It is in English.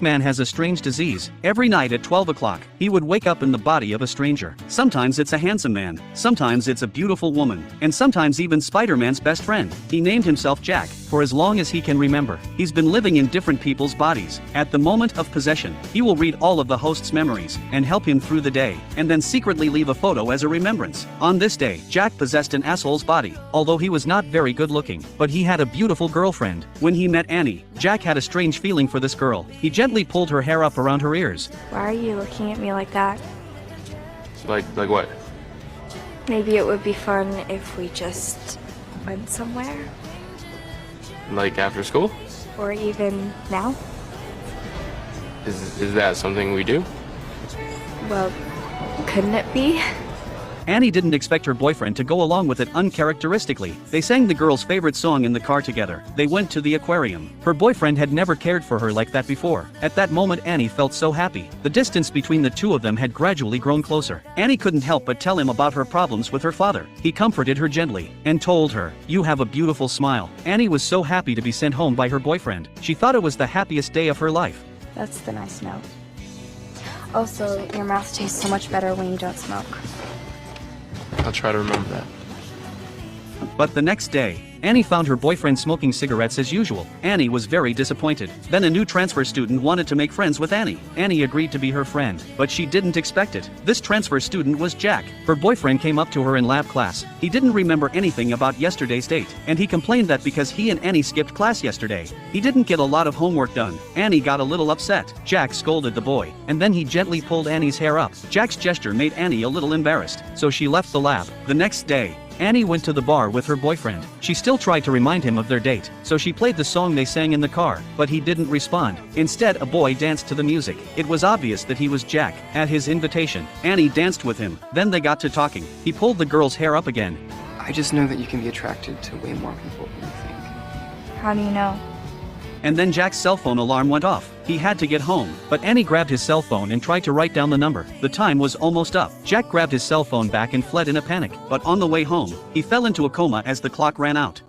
Man has a strange disease. Every night at 12 o'clock, he would wake up in the body of a stranger. Sometimes it's a handsome man, sometimes it's a beautiful woman, and sometimes even Spider-Man's best friend. He named himself Jack. For as long as he can remember, he's been living in different people's bodies. At the moment of possession, he will read all of the host's memories and help him through the day, and then secretly leave a photo as a remembrance. On this day, Jack possessed an asshole's body, although he was not very good looking, but he had a beautiful girlfriend. When he met Annie, Jack had a strange feeling for this girl. He gently pulled her hair up around her ears. Why are you looking at me like that? Like what? Maybe it would be fun if we just went somewhere. Like after school? Or even now. Is that something we do? Well, couldn't it be? Annie didn't expect her boyfriend to go along with it uncharacteristically. They sang the girl's favorite song in the car together. They went to the aquarium. Her boyfriend had never cared for her like that before. At that moment Annie felt so happy. The distance between the two of them had gradually grown closer. Annie couldn't help but tell him about her problems with her father. He comforted her gently and told her, "You have a beautiful smile." Annie was so happy to be sent home by her boyfriend. She thought it was the happiest day of her life. That's the nice note. Also, your mouth tastes so much better when you don't smoke. I'll try to remember that. But the next day, Annie found her boyfriend smoking cigarettes as usual. Annie was very disappointed. Then a new transfer student wanted to make friends with Annie. Annie agreed to be her friend, but she didn't expect it. This transfer student was Jack. Her boyfriend came up to her in lab class. He didn't remember anything about yesterday's date, and he complained that because he and Annie skipped class yesterday, he didn't get a lot of homework done. Annie got a little upset. Jack scolded the boy, and then he gently pulled Annie's hair up. Jack's gesture made Annie a little embarrassed, so she left the lab. The next day, Annie went to the bar with her boyfriend. She still tried to remind him of their date, so she played the song they sang in the car, but he didn't respond. Instead, a boy danced to the music. It was obvious that he was Jack. At his invitation, Annie danced with him. Then they got to talking. He pulled the girl's hair up again. I just know that you can be attracted to way more people than you think. How do you know? And then Jack's cell phone alarm went off. He had to get home, but Annie grabbed his cell phone and tried to write down the number. The time was almost up. Jack grabbed his cell phone back and fled in a panic, but on the way home, he fell into a coma as the clock ran out.